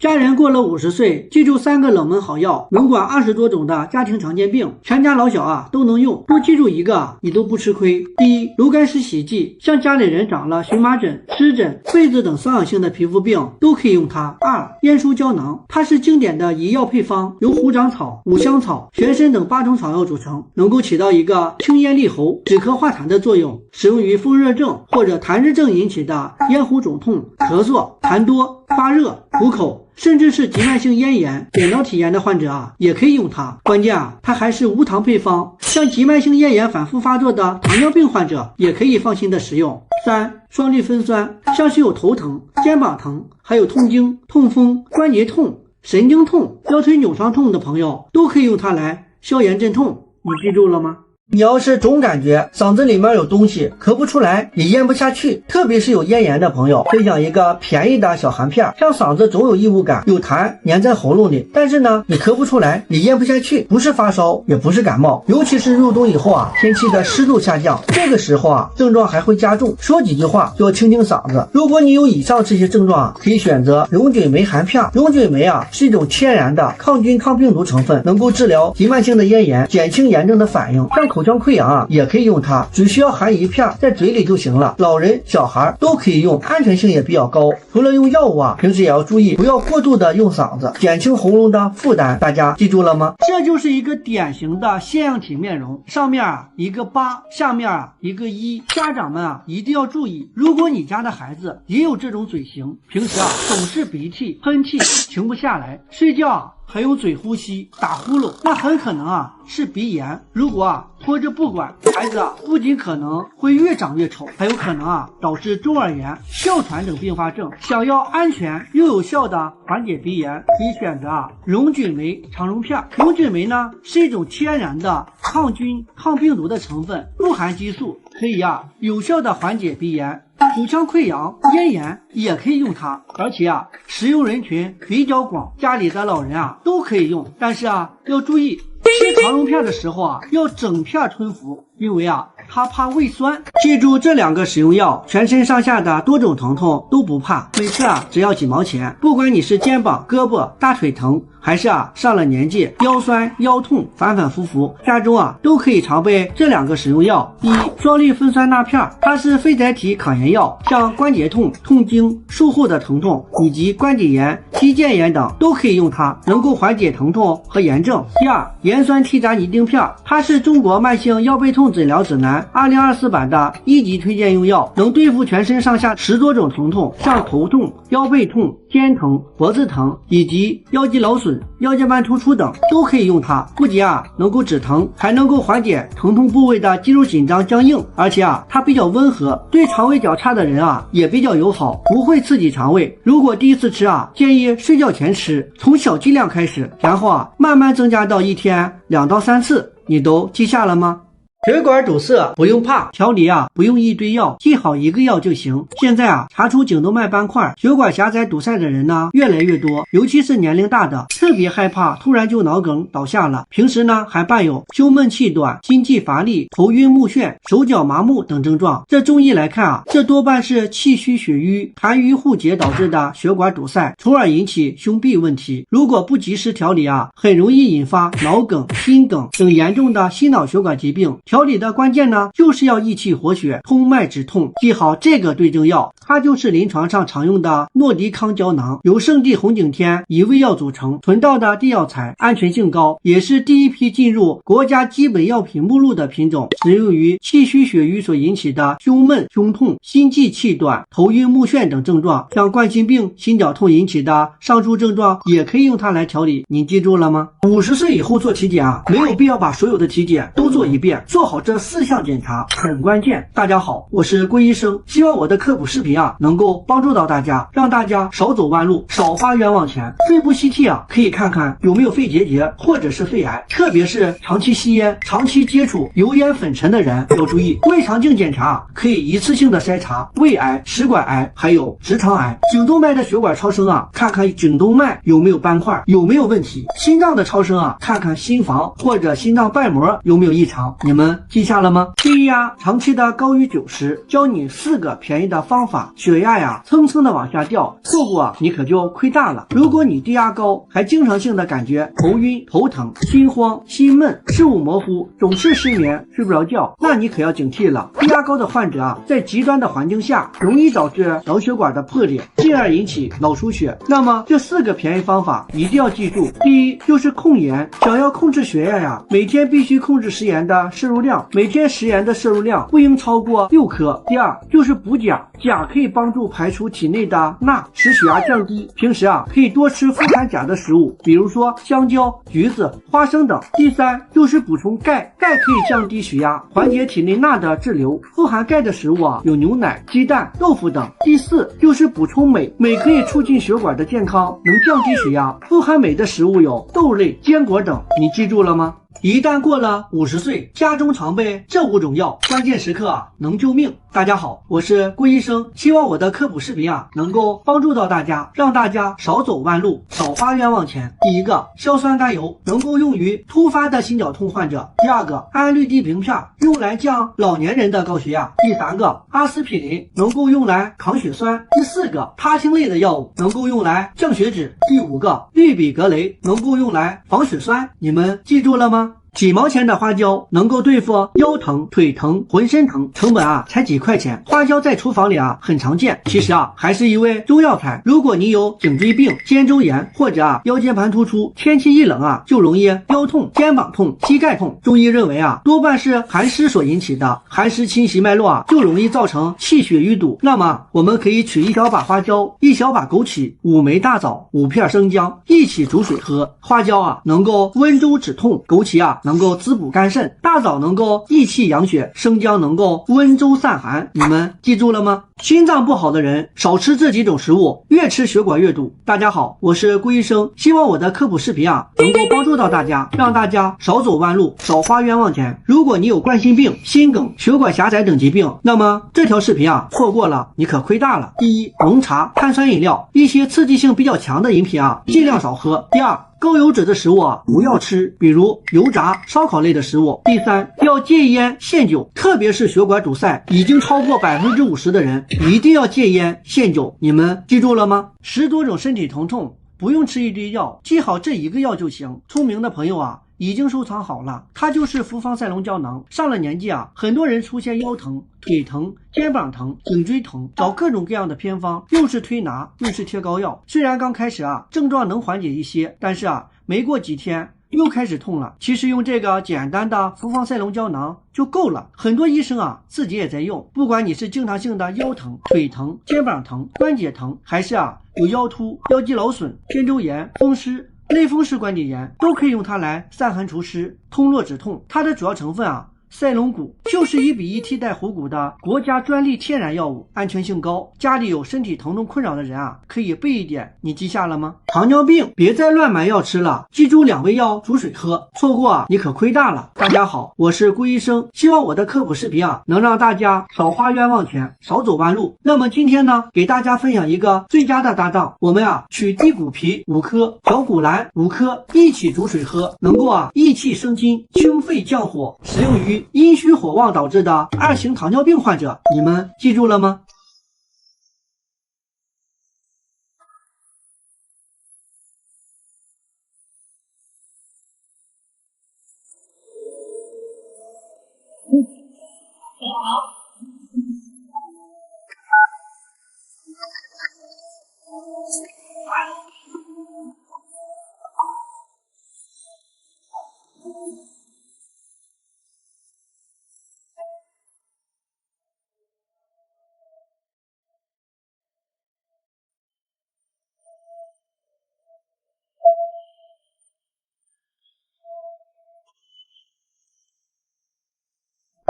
家人过了50岁，记住3个冷门好药，能管20多种的家庭常见病，全家老小都能用。多记住一个，你都不吃亏。第一，炉甘石洗剂，像家里人长了荨麻疹、湿疹、痱子等瘙痒性的皮肤病，都可以用它。2. 燕舒胶囊，它是经典的医药配方，由虎掌草、五香草、玄参等8种草药组成，能够起到一个清咽利喉、止咳化痰的作用，适用于风热症或者痰湿症引起的咽喉肿痛、咳嗽、痰多、发热、苦口，甚至是急慢性咽炎、扁桃体炎的患者也可以用它。关键它还是无糖配方，像急慢性咽炎反复发作的糖尿病患者也可以放心的食用。3. 双氯芬酸，像是有头疼、肩膀疼，还有痛经、痛风、关节痛、神经痛、腰腿扭伤痛的朋友，都可以用它来消炎镇痛。你记住了吗？你要是总感觉嗓子里面有东西咳不出来，也咽不下去，特别是有咽炎的朋友，分享一个便宜的小含片，像嗓子总有异物感，有痰粘在喉咙里，但是呢你咳不出来，也咽不下去，不是发烧也不是感冒，尤其是入冬以后天气的湿度下降，这个时候症状还会加重，说几句话就要清清嗓子。如果你有以上这些症状可以选择龙菌酶含片。龙菌酶是一种天然的抗菌抗病毒成分，能够治疗急慢性的咽炎，减轻炎症的反应，像口腔溃疡也可以用它，只需要含1片在嘴里就行了，老人小孩都可以用，安全性也比较高。除了用药物平时也要注意不要过度的用嗓子，减轻喉咙的负担。大家记住了吗？这就是一个典型的腺样体面容，上面一个8，下面一个1。家长们一定要注意，如果你家的孩子也有这种嘴型，平时总是鼻涕喷嚏停不下来，睡觉还有嘴呼吸打呼噜，那很可能是鼻炎。如果拖着不管，孩子不仅可能会越长越丑，还有可能导致中耳炎、哮喘等并发症。想要安全又有效的缓解鼻炎，可以选择龙菌酶肠溶片。龙菌酶呢是一种天然的抗菌抗病毒的成分，不含激素，可以有效的缓解鼻炎。口腔溃疡、咽炎也可以用它，而且使用人群比较广，家里的老人都可以用。但是要注意，吃肠溶片的时候要整片吞服，因为它怕胃酸。记住这2个使用药，全身上下的多种疼痛都不怕，每次只要几毛钱。不管你是肩膀、胳膊、大腿疼，还是上了年纪腰酸腰痛反反复复，家中都可以常备这2个使用药。第一，双氯芬酸钠片，它是非甾体抗炎药，像关节痛、痛经、术后的疼痛以及关节炎、肌腱炎等都可以用它，能够缓解疼痛和炎症。第二，盐酸替札尼定片，它是中国慢性腰背痛诊疗指南2024版的1级推荐用药，能对付全身上下10多种疼痛，像头痛、腰背痛、肩疼、脖子疼以及腰肌劳损、腰间盘突出等都可以用它。不仅能够止疼，还能够缓解疼痛部位的肌肉紧张僵硬，而且它比较温和，对肠胃较差的人也比较友好，不会刺激肠胃。如果第一次吃建议睡觉前吃，从小剂量开始，然后慢慢增加到1天2到3次。你都记下了吗？血管堵塞不用怕，调理不用一堆药，记好1个药就行。现在查出颈动脉斑块、血管狭窄堵塞的人越来越多，尤其是年龄大的，特别害怕突然就脑梗倒下了。平时还伴有胸闷气短、心悸乏力、头晕目眩、手脚麻木等症状。这中医来看这多半是气虚血瘀、痰瘀互结导致的血管堵塞，从而引起胸壁问题。如果不及时调理很容易引发脑梗、心梗等严重的心脑血管疾病。调理的关键就是要益气活血、通脉止痛。记好这个对症药，它就是临床上常用的诺迪康胶囊，由圣地红景天1味药组成，纯道的地药材，安全性高，也是第一批进入国家基本药品目录的品种，适用于气虚血瘀所引起的胸闷、胸痛、心悸气短、头晕目眩等症状，像冠心病、心绞痛引起的上述症状也可以用它来调理。你记住了吗？50岁以后做体检没有必要把所有的体检都做一遍，做好这4项检查很关键。大家好，我是郭医生，希望我的科普视频能够帮助到大家，让大家少走弯路，少花冤枉钱。肺部 CT 可以看看有没有肺结节或者是肺癌，特别是长期吸烟、长期接触油烟粉尘的人要注意。胃肠镜检查可以一次性的筛查胃癌、食管癌还有直肠癌。颈动脉的血管超声看看颈动脉有没有斑块，有没有问题。心脏的超声看看心房或者心脏瓣膜有没有异常。你们们记下了吗？低压长期的高于90，教你4个便宜的方法，血压呀蹭蹭的往下掉，错过你可就亏大了。如果你低压高，还经常性的感觉头晕、头疼、心慌、心闷、视物模糊，总是失眠、睡不着觉，那你可要警惕了。低压高的患者啊，在极端的环境下，容易导致脑血管的破裂，进而引起脑出血。那么这4个便宜方法一定要记住。第一就是控盐，想要控制血压呀，每天必须控制食盐的摄入量，每天食盐的摄入量不应超过6克。第二就是补钾，钾可以帮助排出体内的钠，使血压降低。平时啊，可以多吃富含钾的食物，比如说香蕉、橘子、花生等。第三就是补充钙，钙可以降低血压，缓解体内钠的滞留。富含钙的食物啊，有牛奶、鸡蛋、豆腐等。第四就是补充镁，镁可以促进血管的健康，能降低血压。富含镁的食物有豆类、坚果等，你记住了吗？一旦过了50岁，家中常备这5种药，关键时刻能救命。大家好，我是郭医生，希望我的科普视频能够帮助到大家，让大家少走弯路，少花冤枉钱。第一个，硝酸甘油能够用于突发的心绞痛患者；第二个，氨氯地平片用来降老年人的高血压；第三个，阿司匹林能够用来抗血栓；第四个，他汀类的药物能够用来降血脂；第5个，氯吡格雷能够用来防血栓。你们记住了吗？几毛钱的花椒能够对付腰疼、腿疼、浑身疼，成本才几块钱。花椒在厨房里很常见，其实还是一味中药材。如果你有颈椎病、肩周炎或者腰间盘突出，天气一冷就容易腰痛、肩膀痛、膝盖痛。中医认为多半是寒湿所引起的，寒湿侵袭脉络就容易造成气血淤堵。那么我们可以取1小把花椒、1小把枸杞、5枚大枣、5片生姜一起煮水喝。花椒能够温州止痛，枸杞能够滋补肝肾，大枣能够益气养血，生姜能够温州散寒。你们记住了吗？心脏不好的人少吃这几种食物，越吃血管越堵。大家好，我是郭医生，希望我的科普视频能够帮助到大家，让大家少走弯路，少花冤枉钱。如果你有冠心病、心梗、血管狭窄等疾病，那么这条视频错过了你可亏大了。第一，浓茶、碳酸饮料、一些刺激性比较强的饮品尽量少喝。第二，高油脂的食物不要吃，比如油炸、烧烤类的食物。第三，要戒烟限酒，特别是血管堵塞已经超过50%的人，一定要戒烟限酒。你们记住了吗？10多种身体疼痛不用吃一堆药，记好这1个药就行。聪明的朋友已经收藏好了，它就是复方赛龙胶囊。上了年纪很多人出现腰疼、腿疼、肩膀疼、颈椎疼，找各种各样的偏方，又是推拿又是贴膏药。虽然刚开始症状能缓解一些，但是没过几天又开始痛了。其实用这个简单的复方赛龙胶囊就够了。很多医生自己也在用，不管你是经常性的腰疼、腿疼、肩膀疼、关节疼，还是有腰突、腰肌劳损、肩周炎、风湿、类风湿关节炎，都可以用它来散寒除湿、通络止痛。它的主要成分赛龙骨就是1:1替代虎骨的国家专利天然药物，安全性高。家里有身体疼痛困扰的人可以备一点。你记下了吗？糖尿病别再乱买药吃了，记住2味药煮水喝，错过你可亏大了。大家好，我是郭医生，希望我的科普视频能让大家少花冤枉钱，少走弯路。那么今天呢，给大家分享一个最佳的搭档，我们取地骨皮5颗、小骨兰5颗一起煮水喝，能够益气生津、清肺降火，适用于阴虚火旺导致的2型糖尿病患者。你们记住了吗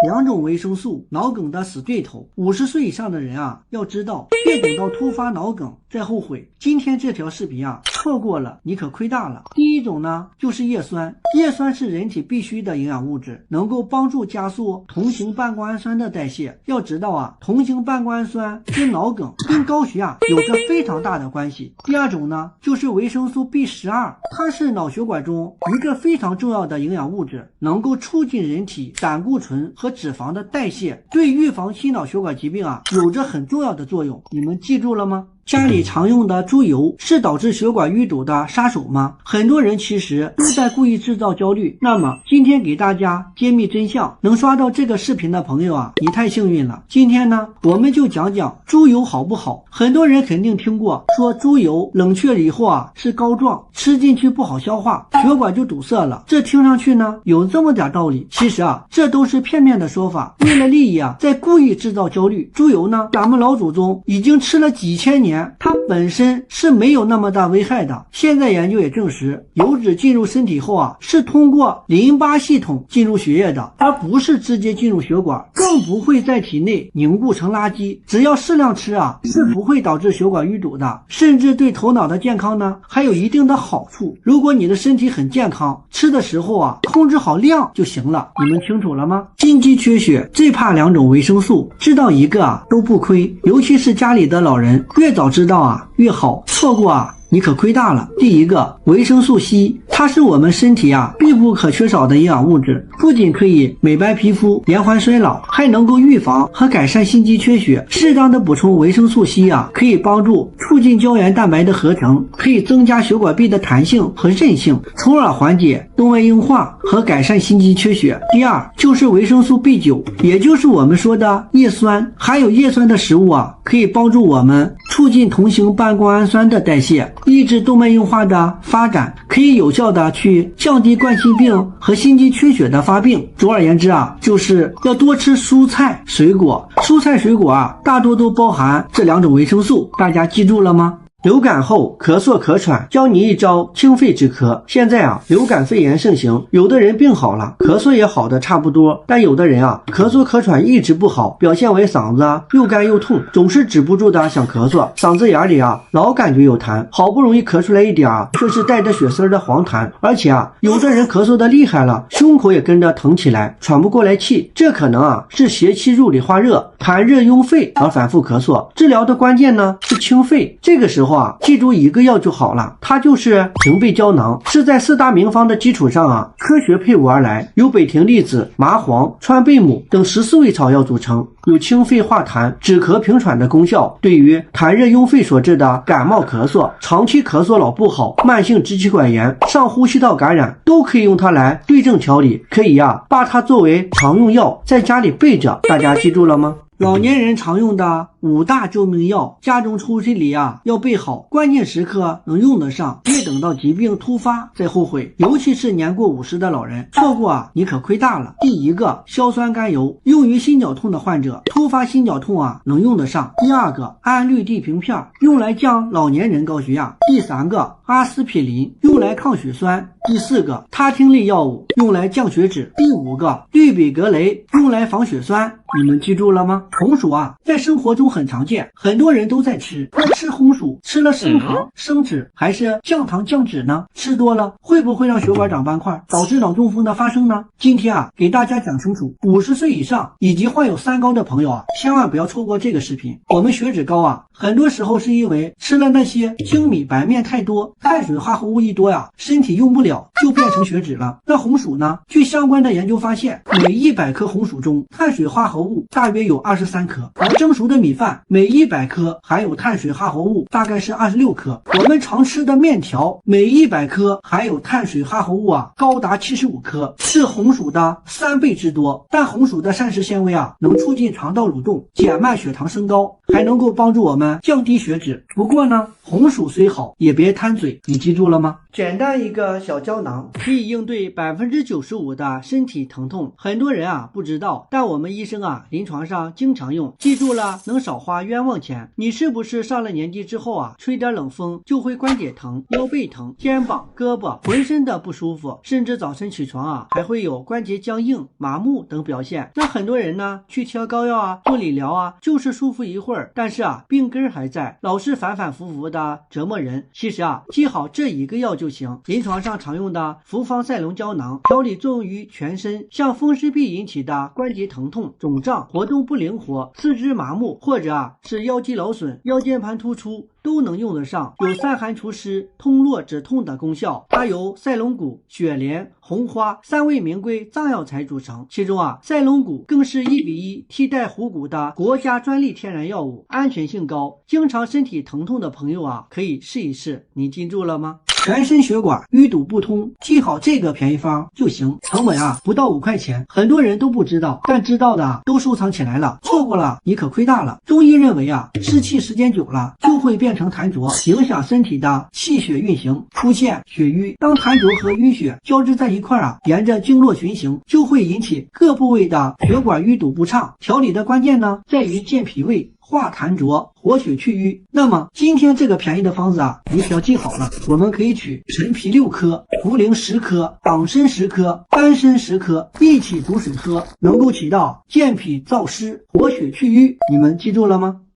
？2种维生素，脑梗的死对头。50岁以上的人要知道，别等到突发脑梗再后悔。今天这条视频啊，错过了你可亏大了。第一种呢，就是叶酸。叶酸是人体必需的营养物质，能够帮助加速同型半胱氨酸的代谢。要知道啊，同型半胱氨酸跟脑梗、跟高血压有着非常大的关系。第二种呢，就是维生素 B12，它是脑血管中一个非常重要的营养物质，能够促进人体胆固醇和脂肪的代谢，对预防心脑血管疾病啊有着很重要的作用。你们记住了吗？家里常用的猪油是导致血管淤堵的杀手吗？很多人其实都在故意制造焦虑。那么今天给大家揭秘真相，能刷到这个视频的朋友啊，你太幸运了。今天呢，我们就讲讲猪油好不好。很多人肯定听过说猪油冷却了以后啊是膏状，吃进去不好消化，血管就堵塞了。这听上去呢有这么点道理，其实啊这都是片面的说法，为了利益啊在故意制造焦虑。猪油呢，咱们老祖宗已经吃了几千年，它本身是没有那么大危害的。现在研究也证实，油脂进入身体后啊，是通过淋巴系统进入血液的，而不是直接进入血管，更不会在体内凝固成垃圾。只要适量吃啊，是不会导致血管淤堵的，甚至对头脑的健康呢还有一定的好处。如果你的身体很健康，吃的时候啊控制好量就行了。你们清楚了吗？心肌缺血最怕两种维生素，知道一个啊都不亏，尤其是家里的老人，越早知道啊越好，错过啊你可亏大了。第一个，维生素 C， 它是我们身体啊必不可缺少的营养物质，不仅可以美白皮肤、延缓衰老，还能够预防和改善心肌缺血。适当的补充维生素 C 啊，可以帮助促进胶原蛋白的合成，可以增加血管壁的弹性和韧性，从而缓解动脉硬化和改善心肌缺血。第二，就是维生素 B9， 也就是我们说的叶酸。含有叶酸的食物啊，可以帮助我们促进同型半胱氨酸的代谢，抑制动脉硬化的发展，可以有效的去降低冠心病和心肌缺血的发病。总而言之啊，就是要多吃蔬菜水果。蔬菜水果啊，大多都包含这两种维生素，大家记住了吗？流感后咳嗽咳喘，教你一招清肺止咳。现在啊，流感肺炎盛行，有的人病好了，咳嗽也好的差不多，但有的人啊，咳嗽咳喘一直不好，表现为嗓子啊又干又痛，总是止不住的想咳嗽，嗓子眼里啊老感觉有痰，好不容易咳出来一点啊，却是带着血丝的黄痰，而且啊，有的人咳嗽的厉害了，胸口也跟着疼起来，喘不过来气，这可能啊是邪气入里化热，痰热壅肺而反复咳嗽。治疗的关键呢是清肺，这个时候记住一个药就好了，它就是平肺胶囊，是在4大名方的基础上啊科学配伍而来，由北庭栗子、麻黄、川贝母等14味草药组成，有清肺化痰、止咳平喘的功效。对于痰热壅肺所致的感冒咳嗽、长期咳嗽老不好、慢性支气管炎、上呼吸道感染，都可以用它来对症调理。可以把它作为常用药在家里备着，大家记住了吗？老年人常用的5大救命药，家中抽屉里要备好，关键时刻能用得上，别等到疾病突发再后悔。尤其是年过50的老人，错过你可亏大了。第一个，硝酸甘油，用于心绞痛的患者，突发心绞痛能用得上。第二个，氨氯地平片，用来降老年人高血压。第三个，阿司匹林，用来抗血栓。第四个，他汀类药物，用来降血脂。第五个，氯吡格雷，用来防血栓。你们记住了吗？红薯在生活中很常见，很多人都在吃。那吃红薯，吃了升糖、升脂还是降糖降脂呢？吃多了会不会让血管长斑块，导致脑中风的发生呢？今天给大家讲清楚，50岁以上以及患有三高的朋友千万不要错过这个视频。我们血脂高很多时候是因为吃了那些精米白面太多，碳水化合物一多身体用不了，就变成血脂了。那红薯呢？据相关的研究发现，每100克红薯中碳水化合物大约有23克，而蒸熟的米饭每100克含有碳水化合物大概是26克。我们常吃的面条每100克含有碳水化合物高达75克，是红薯的3倍之多。但红薯的膳食纤维能促进肠道蠕动，减慢血糖升高，还能够帮助我们降低血脂。不过呢，红薯虽好，也别贪嘴，你记住了吗？简单一个小胶囊，可以应对95%的身体疼痛。很多人不知道，但我们医生临床上经常用，记住了能少少花冤枉钱。你是不是上了年纪之后啊，吹点冷风就会关节疼、腰背疼、肩膀、胳膊浑身的不舒服，甚至早晨起床啊还会有关节僵硬、麻木等表现？那很多人呢去贴膏药啊、做理疗啊，就是舒服一会儿，但是啊病根还在，老是反反复复的折磨人。其实啊记好这一个药就行。临床上常用的复方赛龙胶囊，调理作用于全身，像风湿痹引起的关节疼痛、肿胀、活动不灵活、四肢麻木，或者是腰肌劳损、腰间盘突出，都能用得上，有散寒除湿、通络止痛的功效。它由赛龙骨、雪莲、红花3味名贵藏药材组成，其中啊赛龙骨更是1:1替代虎骨的国家专利天然药物，安全性高。经常身体疼痛的朋友啊可以试一试，你记住了吗？全身血管淤堵不通，记好这个便宜方就行，成本啊不到5块钱，很多人都不知道，但知道的都收藏起来了，错过了你可亏大了。中医认为啊，湿气时间久了就会变成痰浊，影响身体的气血运行，出现血瘀。当痰浊和淤血交织在一块啊，沿着经络循行，就会引起各部位的血管淤堵不畅。调理的关键呢，在于健脾胃、化痰浊、活血去瘀。那么今天这个便宜的方子啊，你只要记好了，我们可以取陈皮6颗、茯苓10颗、党参10颗、丹参10颗一起煮水喝，能够起到健脾燥湿、活血去瘀。你们记住了吗？